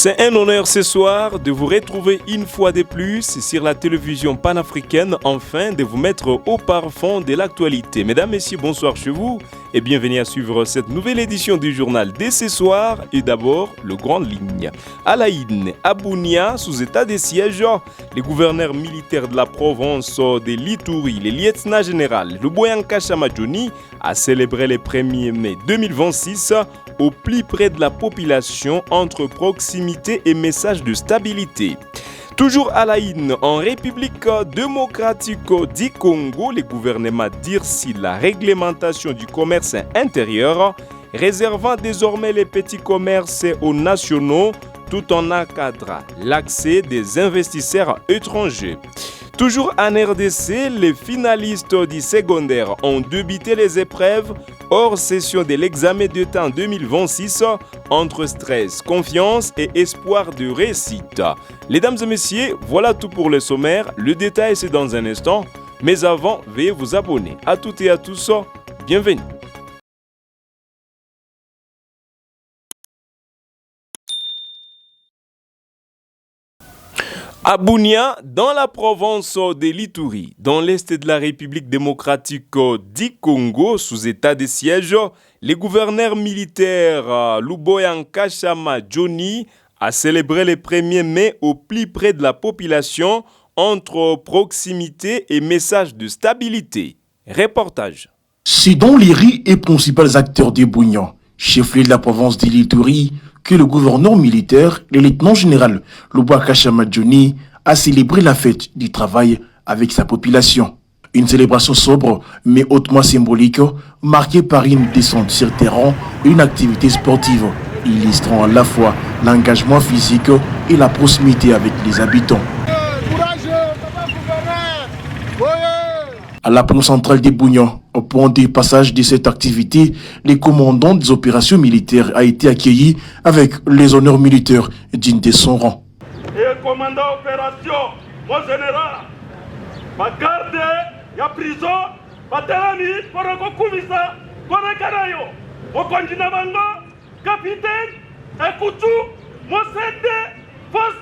C'est un honneur ce soir de vous retrouver une fois de plus sur la télévision panafricaine, enfin de vous mettre au parfum de l'actualité. Mesdames, Messieurs, bonsoir chez vous et bienvenue à suivre cette nouvelle édition du journal de ce soir. Et d'abord, le grand ligne. À la Haïne, à Bunia, sous état de siège, les gouverneurs militaires de la province de l'Ituri, le lieutenant général Luboyanka Chamadjoni, a célébré le 1er mai 2026 au plus près de la population entre proximité et message de stabilité. Toujours à la Haïne, en République démocratique du Congo, le gouvernement durcit la réglementation du commerce intérieur, réservant désormais les petits commerces aux nationaux tout en encadrant l'accès des investisseurs étrangers. Toujours en RDC, les finalistes du secondaire ont débuté les épreuves hors session de l'examen d'État en 2026 entre stress, confiance et espoir de réussite. Mesdames et messieurs, voilà tout pour le sommaire. Le détail c'est dans un instant. Mais avant, veuillez vous abonner. À toutes et à tous, bienvenue. À Bunia, dans la province de l'Ituri, dans l'est de la République démocratique du Congo, sous état de siège, le gouverneur militaire Luboyanka Chamadjoni a célébré le 1er mai au plus près de la population entre proximité et message de stabilité. Reportage. C'est dans les riz et principaux acteurs de Bunia, chef-lieu de la province de l'Ituri, que le gouverneur militaire, le lieutenant général Luboyanka Chamadjoni, a célébré la fête du travail avec sa population. Une célébration sobre mais hautement symbolique, marquée par une descente sur terrain et une activité sportive, illustrant à la fois l'engagement physique et la proximité avec les habitants. À la pont centrale des Bunia, au point de passage de cette activité, le commandant des opérations militaires a été accueilli avec les honneurs militaires dignes de son rang. Et le commandant opération, mon général, ma garde, la prison, ma terani, pour le commissar, pour le canaillot, mon candidat capitaine, et Koutou, mon cédé, poste.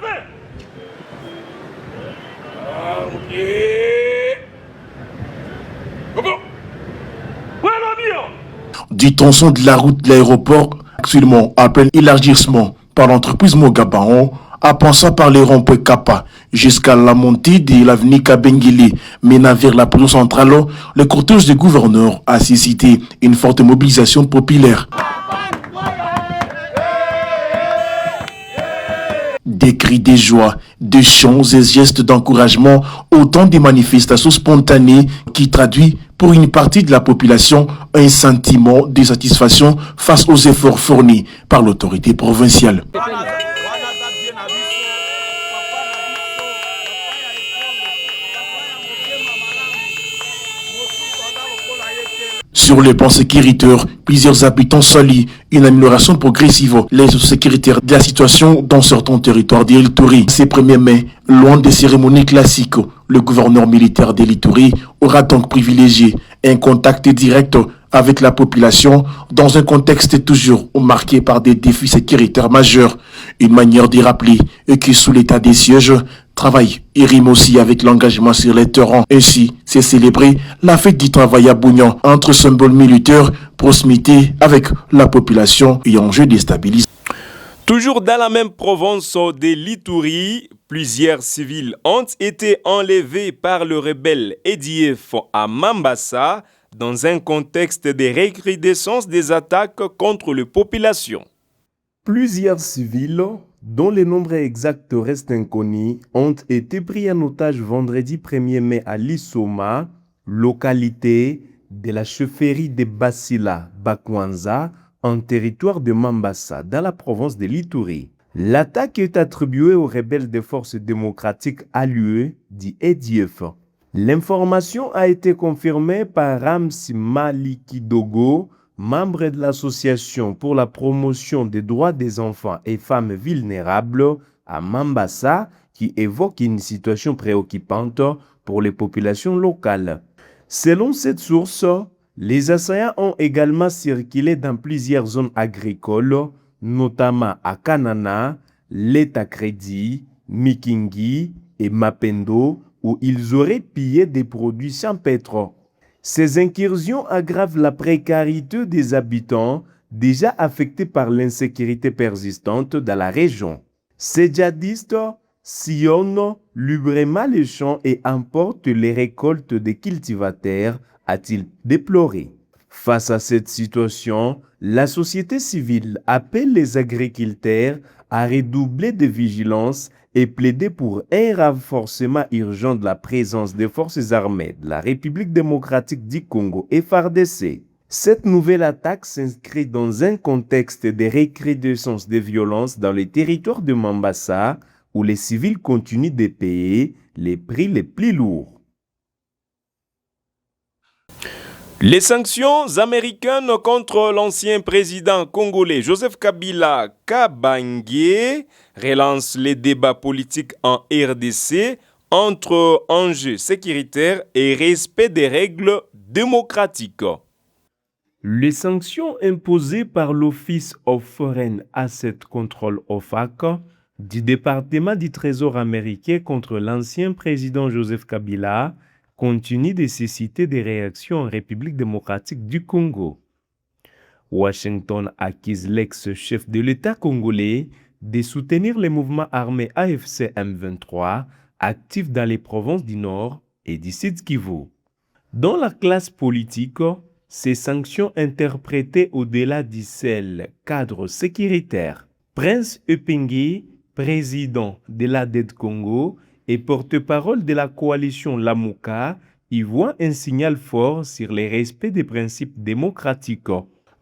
Du tension de la route de l'aéroport, actuellement à plein élargissement par l'entreprise Mogabaon, à passant par les ronds-points Kappa jusqu'à la montée de l'avenue Kabengele menant vers la prison centrale, le cortège des gouverneurs a suscité une forte mobilisation populaire. Des cris de joie, des chants et gestes d'encouragement, autant de manifestations spontanées qui traduisent pour une partie de la population un sentiment de satisfaction face aux efforts fournis par l'autorité provinciale. Sur le plan sécuritaire, plusieurs habitants saluent une amélioration progressive les sécuritaires de la situation dans certains territoires de l'Ituri. Ce 1er mai, loin des cérémonies classiques, le gouverneur militaire de l'Ituri aura donc privilégié un contact direct avec la population dans un contexte toujours marqué par des défis sécuritaires majeurs. Une manière de rappeler que sous l'état des sièges, travail et rime aussi avec l'engagement sur les terrains. Ainsi, c'est célébrer la fête du travail à Bunia entre symboles militaires, proximité avec la population et enjeux déstabilisés. Toujours dans la même province de l'Ituri, plusieurs civils ont été enlevés par le rebelle EDF à Mambasa dans un contexte de recrudescence des attaques contre les populations. Plusieurs civils, dont le nombre exact reste inconnu, ont été pris en otage vendredi 1er mai à Lissoma, localité de la chefferie de Basila, Bakwanza, en territoire de Mambasa, dans la province de l'Ituri. L'attaque est attribuée aux rebelles des forces démocratiques alliées du EDF. L'information a été confirmée par Ramsi Malikidogo, membre de l'association pour la promotion des droits des enfants et femmes vulnérables à Mambasa, qui évoque une situation préoccupante pour les populations locales. Selon cette source, les assaillants ont également circulé dans plusieurs zones agricoles, notamment à Kanana, l'État Crédit, Mikingi et Mapendo, où ils auraient pillé des produits champêtres. Ces incursions aggravent la précarité des habitants déjà affectés par l'insécurité persistante dans la région. Ces djihadistes sillonnent librement les champs et emportent les récoltes des cultivateurs, a-t-il déploré. Face à cette situation, la société civile appelle les agriculteurs à redoubler de vigilance et plaider pour un renforcement urgent de la présence des forces armées de la République démocratique du Congo (FARDC). Cette nouvelle attaque s'inscrit dans un contexte de recrudescence des violences dans les territoires de Mambasa, où les civils continuent de payer les prix les plus lourds. Les sanctions américaines contre l'ancien président congolais Joseph Kabila Kabange relancent les débats politiques en RDC entre enjeux sécuritaires et respect des règles démocratiques. Les sanctions imposées par l'Office of Foreign Asset Control (OFAC) du département du Trésor américain contre l'ancien président Joseph Kabila continue de susciter des réactions en République démocratique du Congo. Washington accuse l'ex-chef de l'État congolais de soutenir les mouvements armés AFC M23 actifs dans les provinces du Nord et du Sud Kivu. Dans la classe politique, ces sanctions interprétées au-delà du seul cadre sécuritaire. Prince Epingi, président de l'ADED Congo, et porte-parole de la coalition Lamuka, y voit un signal fort sur le respect des principes démocratiques.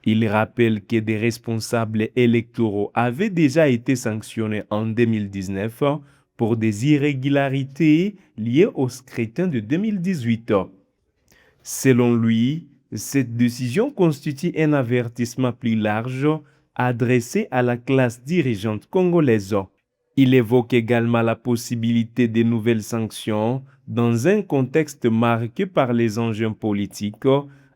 Il rappelle que des responsables électoraux avaient déjà été sanctionnés en 2019 pour des irrégularités liées au scrutin de 2018. Selon lui, cette décision constitue un avertissement plus large adressé à la classe dirigeante congolaise. Il évoque également la possibilité de nouvelles sanctions dans un contexte marqué par les enjeux politiques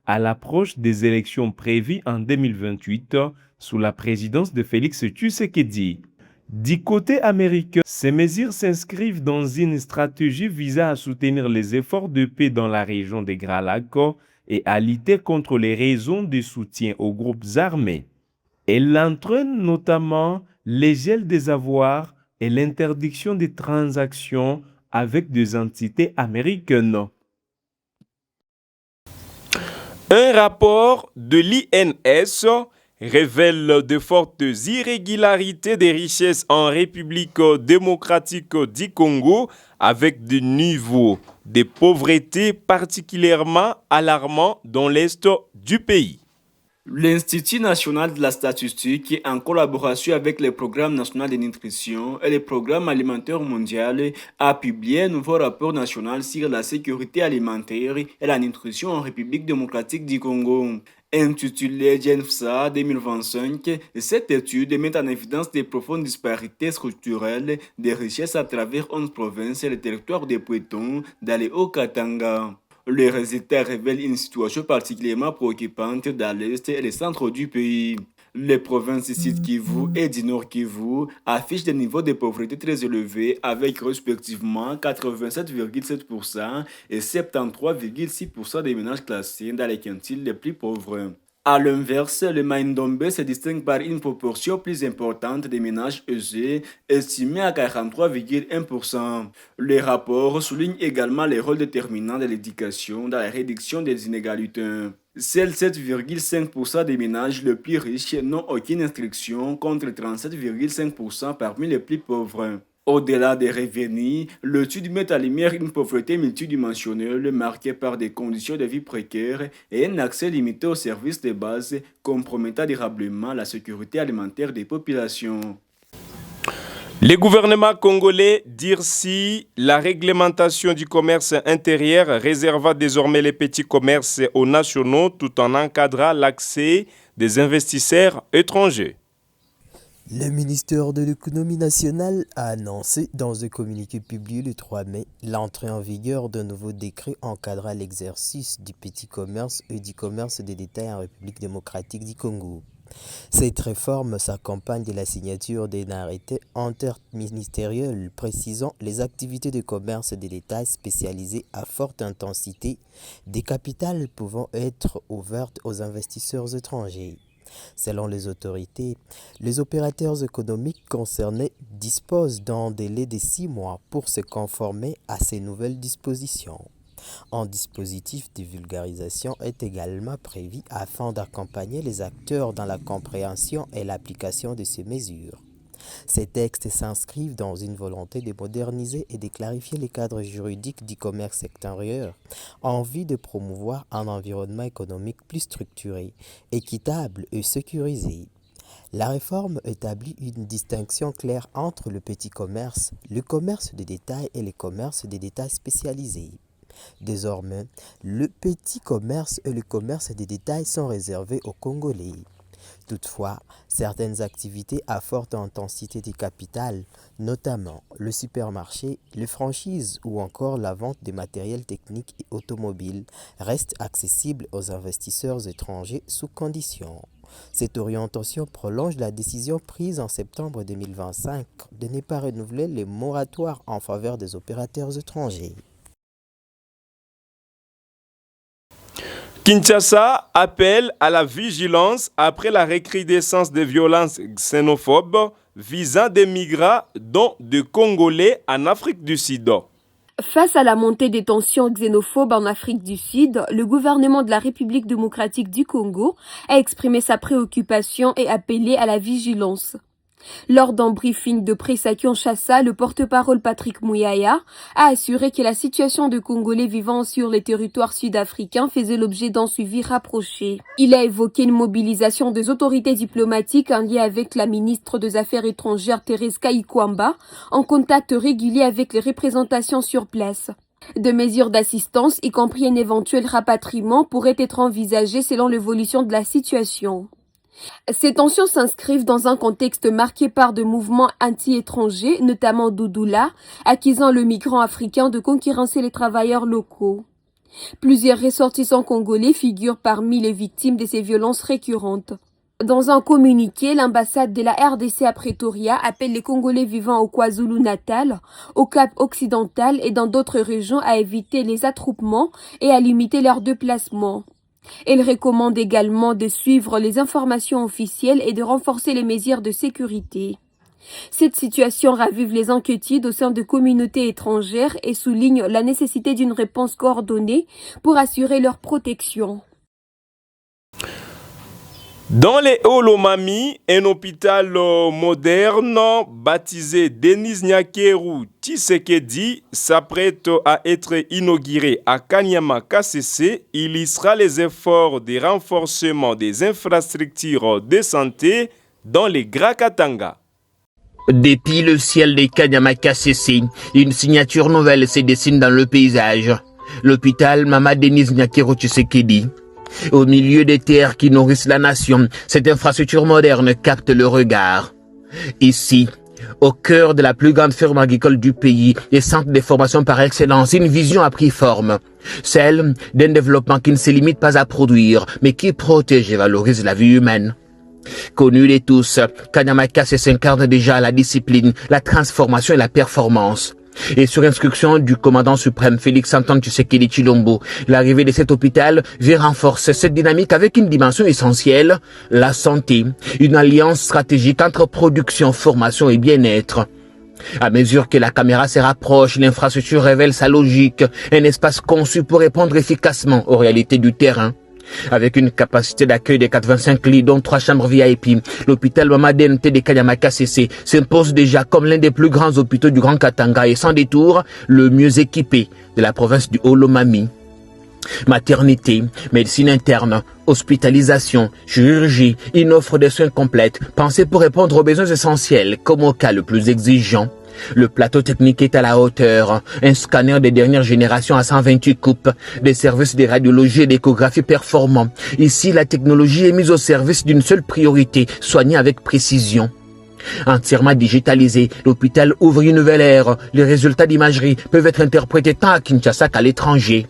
à l'approche des élections prévues en 2028 sous la présidence de Félix Tshisekedi. Du côté américain, ces mesures s'inscrivent dans une stratégie visant à soutenir les efforts de paix dans la région des Grands Lacs et à lutter contre les raisons de soutien aux groupes armés. Elle entraîne notamment les gels des avoirs et l'interdiction des transactions avec des entités américaines. Un rapport de l'INS révèle de fortes irrégularités des richesses en République démocratique du Congo avec des niveaux de pauvreté particulièrement alarmants dans l'est du pays. L'Institut national de la statistique, en collaboration avec le Programme national de nutrition et le Programme alimentaire mondial, a publié un nouveau rapport national sur la sécurité alimentaire et la nutrition en République démocratique du Congo. Intitulé GENFSA 2025, cette étude met en évidence des profondes disparités structurelles des richesses à travers 11 provinces et le territoire des Poitons dans les Hauts-Katanga. Les résultats révèlent une situation particulièrement préoccupante dans l'Est et le centre du pays. Les provinces du Sud Kivu et du Nord Kivu affichent des niveaux de pauvreté très élevés avec respectivement 87,7% et 73,6% des ménages classés dans les quintiles les plus pauvres. À l'inverse, le Maïndombe se distingue par une proportion plus importante des ménages aisés, estimée à 43,1%. Le rapport souligne également les rôles déterminants de l'éducation dans la réduction des inégalités. Seuls 7,5% des ménages les plus riches n'ont aucune instruction contre 37,5% parmi les plus pauvres. Au-delà des revenus, l'étude met en lumière une pauvreté multidimensionnelle marquée par des conditions de vie précaires et un accès limité aux services de base compromettant durablement la sécurité alimentaire des populations. Le gouvernement congolais durcit la réglementation du commerce intérieur, réservant désormais les petits commerces aux nationaux tout en encadrant l'accès des investisseurs étrangers. Le ministère de l'économie nationale a annoncé dans un communiqué publié le 3 mai l'entrée en vigueur d'un nouveau décret encadrant l'exercice du petit commerce et du commerce de détail en République démocratique du Congo. Cette réforme s'accompagne de la signature d'un arrêté interministériel précisant les activités de commerce de détail spécialisées à forte intensité des capitales pouvant être ouvertes aux investisseurs étrangers. Selon les autorités, les opérateurs économiques concernés disposent d'un délai de 6 mois pour se conformer à ces nouvelles dispositions. Un dispositif de vulgarisation est également prévu afin d'accompagner les acteurs dans la compréhension et l'application de ces mesures. Ces textes s'inscrivent dans une volonté de moderniser et de clarifier les cadres juridiques du commerce extérieur en vue de promouvoir un environnement économique plus structuré, équitable et sécurisé. La réforme établit une distinction claire entre le petit commerce, le commerce de détail et le commerce de détail spécialisé. Désormais, le petit commerce et le commerce de détail sont réservés aux Congolais. Toutefois, certaines activités à forte intensité de capital, notamment le supermarché, les franchises ou encore la vente de matériel technique et automobile, restent accessibles aux investisseurs étrangers sous conditions. Cette orientation prolonge la décision prise en septembre 2025 de ne pas renouveler les moratoires en faveur des opérateurs étrangers. Kinshasa appelle à la vigilance après la recrudescence des violences xénophobes visant des migrants, dont des Congolais en Afrique du Sud. Face à la montée des tensions xénophobes en Afrique du Sud, le gouvernement de la République démocratique du Congo a exprimé sa préoccupation et appelé à la vigilance. Lors d'un briefing de presse à Kinshasa, le porte-parole Patrick Mouyaya a assuré que la situation de Congolais vivant sur les territoires sud-africains faisait l'objet d'un suivi rapproché. Il a évoqué une mobilisation des autorités diplomatiques en lien avec la ministre des Affaires étrangères Thérèse Kayikwamba, en contact régulier avec les représentations sur place. Des mesures d'assistance, y compris un éventuel rapatriement, pourraient être envisagées selon l'évolution de la situation. Ces tensions s'inscrivent dans un contexte marqué par des mouvements anti-étrangers, notamment Doudoula, accusant le migrant africain de concurrencer les travailleurs locaux. Plusieurs ressortissants congolais figurent parmi les victimes de ces violences récurrentes. Dans un communiqué, l'ambassade de la RDC à Pretoria appelle les Congolais vivant au KwaZulu-Natal, au Cap occidental et dans d'autres régions à éviter les attroupements et à limiter leurs déplacements. Elle recommande également de suivre les informations officielles et de renforcer les mesures de sécurité. Cette situation ravive les inquiétudes au sein de communautés étrangères et souligne la nécessité d'une réponse coordonnée pour assurer leur protection. Dans les Hauts-Lomami, un hôpital moderne baptisé Denis Nyakeru Tshisekedi s'apprête à être inauguré à Kanyama KCC. Il illustrera les efforts de renforcement des infrastructures de santé dans les Grands Katanga. Depuis le ciel de Kanyama KCC, une signature nouvelle se dessine dans le paysage. L'hôpital Mama Denis Nyakeru Tshisekedi. Au milieu des terres qui nourrissent la nation, cette infrastructure moderne capte le regard. Ici, au cœur de la plus grande ferme agricole du pays et centre de formation par excellence, une vision a pris forme. Celle d'un développement qui ne se limite pas à produire, mais qui protège et valorise la vie humaine. Connu de tous, Kanyama KCC s'incarne déjà la discipline, la transformation et la performance. Et sur instruction du commandant suprême Félix Antoine Tshisekedi Tshilombo, l'arrivée de cet hôpital vient renforcer cette dynamique avec une dimension essentielle, la santé, une alliance stratégique entre production, formation et bien-être. À mesure que la caméra se rapproche, l'infrastructure révèle sa logique, un espace conçu pour répondre efficacement aux réalités du terrain. Avec une capacité d'accueil de 85 lits, dont 3 chambres VIP, l'hôpital Mama DNT de Kanyama KCC s'impose déjà comme l'un des plus grands hôpitaux du Grand Katanga et sans détour, le mieux équipé de la province du Haut-Lomami. Maternité, médecine interne, hospitalisation, chirurgie, une offre de soins complète, pensée pour répondre aux besoins essentiels, comme au cas le plus exigeant. Le plateau technique est à la hauteur, un scanner de dernière génération à 128 coupes, des services de radiologie et d'échographie performants. Ici, la technologie est mise au service d'une seule priorité, soigner avec précision. Entièrement digitalisé, l'hôpital ouvre une nouvelle ère. Les résultats d'imagerie peuvent être interprétés tant à Kinshasa qu'à l'étranger.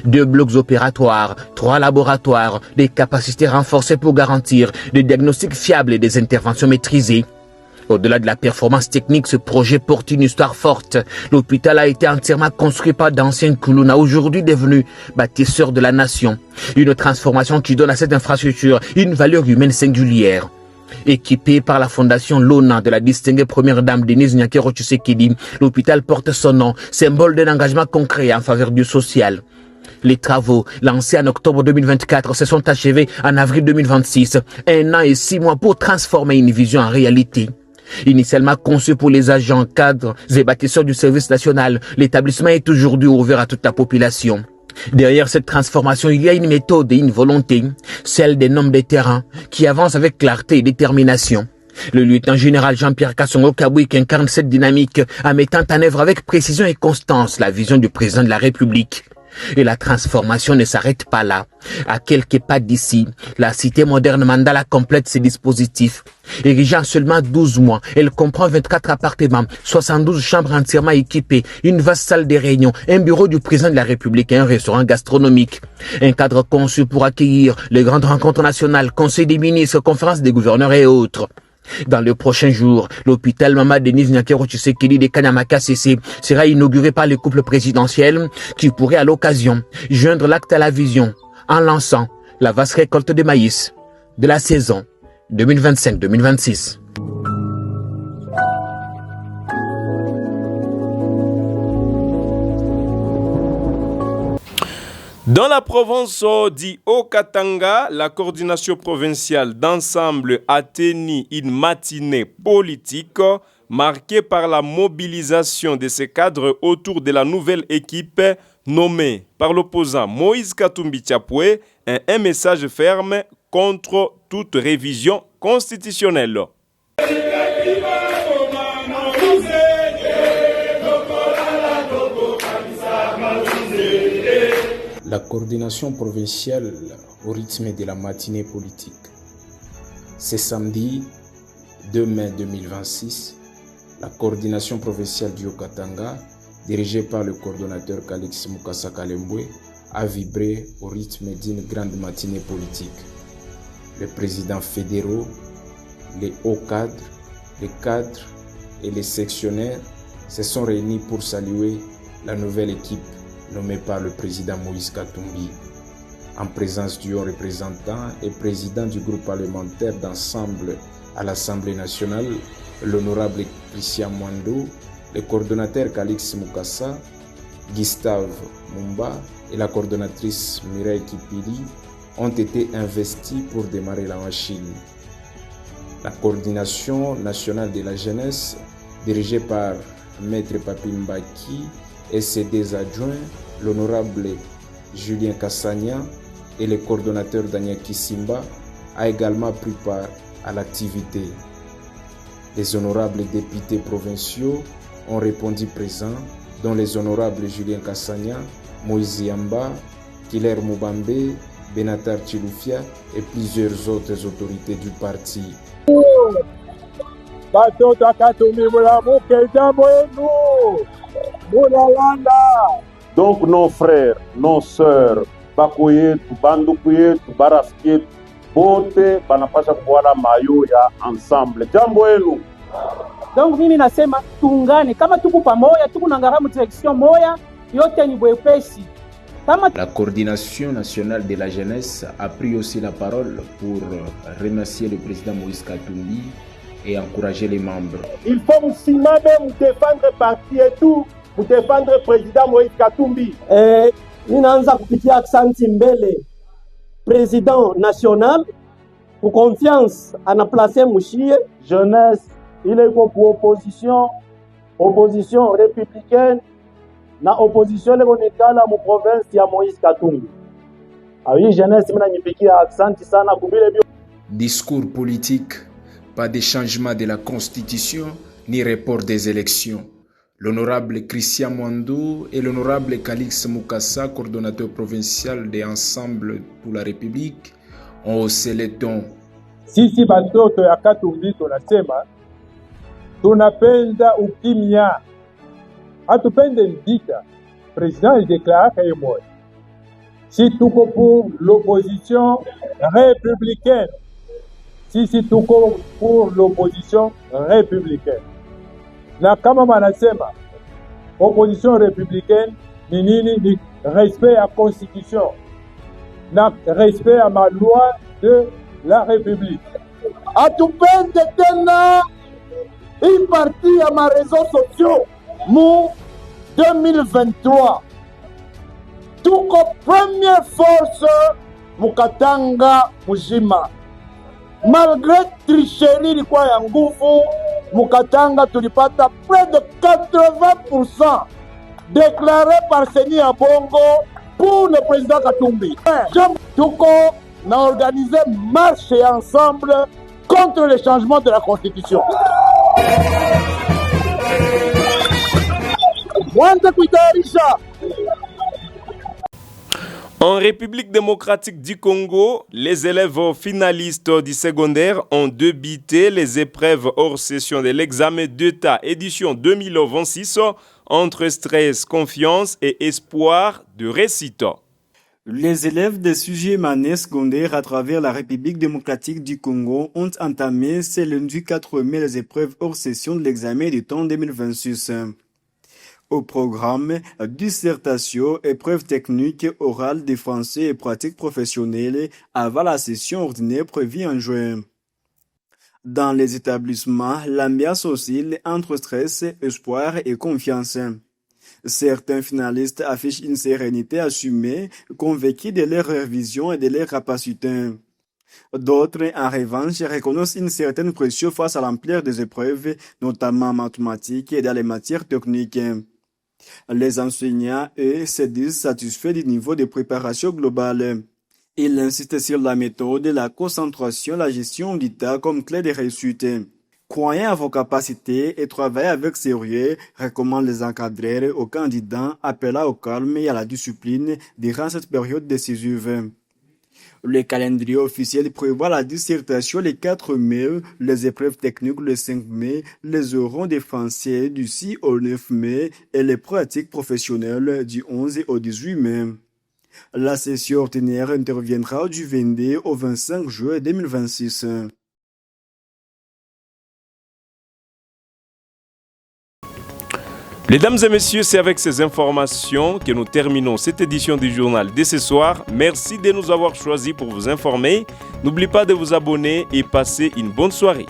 2 blocs opératoires, 3 laboratoires, des capacités renforcées pour garantir des diagnostics fiables et des interventions maîtrisées. Au-delà de la performance technique, ce projet porte une histoire forte. L'hôpital a été entièrement construit par d'anciens Kuluna, aujourd'hui devenus bâtisseurs de la nation. Une transformation qui donne à cette infrastructure une valeur humaine singulière. Équipé par la fondation Lona de la distinguée première dame Denise Nyakero Tshisekedi, l'hôpital porte son nom, symbole d'un engagement concret en faveur du social. Les travaux, lancés en octobre 2024, se sont achevés en avril 2026, 1 an et 6 mois pour transformer une vision en réalité. Initialement conçu pour les agents, cadres et bâtisseurs du service national, l'établissement est aujourd'hui ouvert à toute la population. Derrière cette transformation, il y a une méthode et une volonté, celle des hommes de terrain, qui avancent avec clarté et détermination. Le lieutenant-général Jean-Pierre Kassongo Kabouik incarne cette dynamique en mettant en œuvre avec précision et constance la vision du président de la République. Et la transformation ne s'arrête pas là. À quelques pas d'ici, la cité moderne Mandala complète ses dispositifs. Érigée en seulement 12 mois, elle comprend 24 appartements, 72 chambres entièrement équipées, une vaste salle de réunion, un bureau du président de la République et un restaurant gastronomique. Un cadre conçu pour accueillir les grandes rencontres nationales, conseils des ministres, conférences des gouverneurs et autres. Dans les prochains jours, l'hôpital Mama Denise Nyakero Tshisekedi de Kanyama-Kasese sera inauguré par le couple présidentiel qui pourrait à l'occasion joindre l'acte à la vision en lançant la vaste récolte de maïs de la saison 2025-2026. Dans la province du Haut-Katanga, la coordination provinciale d'ensemble a tenu une matinée politique marquée par la mobilisation de ses cadres autour de la nouvelle équipe nommée par l'opposant Moïse Katumbi Tchapoué, un message ferme contre toute révision constitutionnelle. La coordination provinciale au rythme de la matinée politique. Ce samedi 2 mai 2026, la coordination provinciale du Haut-Katanga, dirigée par le coordonnateur Calix Mukasa Kalembwe, a vibré au rythme d'une grande matinée politique. Les présidents fédéraux, les hauts cadres, les cadres et les sectionnaires se sont réunis pour saluer la nouvelle équipe nommé par le président Moïse Katumbi, en présence du haut représentant et président du groupe parlementaire d'ensemble à l'Assemblée nationale, l'honorable Christian Mwando, le coordonnateur Calix Mukasa, Gustave Mumba et la coordonnatrice Mireille Kipili ont été investis pour démarrer la machine. La coordination nationale de la jeunesse, dirigée par Maître Papi Mbaki, et ses deux adjoints, l'honorable Julien Kassania et le coordonnateur Daniel Kisimba, a également pris part à l'activité. Les honorables députés provinciaux ont répondu présents, dont les honorables Julien Kassania, Moïse Yamba, Kiler Mubambe, Benatar Chilufia et plusieurs autres autorités du parti. Donc nos frères, nos sœurs, Bakoye, Bandukuye, Barafiye, bote banapasha kuona mayo ya ensemble. Jambo enu. Donc mimi nasema tuungane kama tuko pamoja, tuko na ngaramu direction moya, yote ni bwepesi. La coordination nationale de la jeunesse a pris aussi la parole pour remercier le président Moïse Katumbi et encourager les membres. Il faut musimame défendre parti et tout, défendre le président Moïse Katumbi. Ninaanza kupitia aksanti mbele président national pour confiance anaplace mushie jeunesse, il est pour opposition républicaine na opposition lekonekala mu province ya Moïse Katumbi. Awi jeunesse mina nyipikia aksanti sana kubile bio. Discours politique, pas de changement de la constitution ni report des élections. L'honorable Christian Mwando et l'honorable Calix Mukasa, coordonnateur provincial de Ensemble pour la République, ont haussé les tons. Sisi batoto ya Katumbi tunasema tunapenda ukimya. Hatupende vita. President déclare qu'il est mort. si tuko pour l'opposition républicaine, sisi tuko pour l'opposition républicaine. Na kama wanasema opposition républicaine ni nini? Ni respect à constitution na respect à ma loi de la république. Atupende tena hii parti ya ma réseaux sociaux mu 2023 tuko première force mukatanga mujima. Malgré tricherie ilikuwa ya nguvu, mukatanga tulipata près de 80% déclaré par Seni Abongo pour le président Katumbi. Tuko na organisé marche ensemble contre le changement de la constitution. En République démocratique du Congo, les élèves finalistes du secondaire ont débité les épreuves hors session de l'examen d'État édition 2026 entre stress, confiance et espoir de réussite. Les élèves des sujets manés secondaires à travers la République démocratique du Congo ont entamé ce lundi 4 mai les épreuves hors session de l'examen du temps 2026. Au programme, dissertation, épreuves techniques, orales de français et pratiques professionnelles avant la session ordinaire prévue en juin. Dans les établissements, l'ambiance oscille entre stress, espoir et confiance. Certains finalistes affichent une sérénité assumée, convaincus de leur vision et de leur capacité. D'autres, en revanche, reconnaissent une certaine pression face à l'ampleur des épreuves, notamment en mathématiques et dans les matières techniques. Les enseignants, eux, se disent satisfaits du niveau de préparation globale. Ils insistent sur la méthode, la concentration, la gestion du temps comme clé de réussite. Croyant à vos capacités et travaillez avec sérieux, recommandent les encadreurs aux candidats, appelant au calme et à la discipline durant cette période décisive. Le calendrier officiel prévoit la dissertation le 4 mai, les épreuves techniques le 5 mai, les oraux de français du 6 au 9 mai et les pratiques professionnelles du 11 au 18 mai. La session ordinaire interviendra du 22 au 25 juin 2026. Mesdames et messieurs, c'est avec ces informations que nous terminons cette édition du journal de ce soir. Merci de nous avoir choisis pour vous informer. N'oubliez pas de vous abonner et passer une bonne soirée.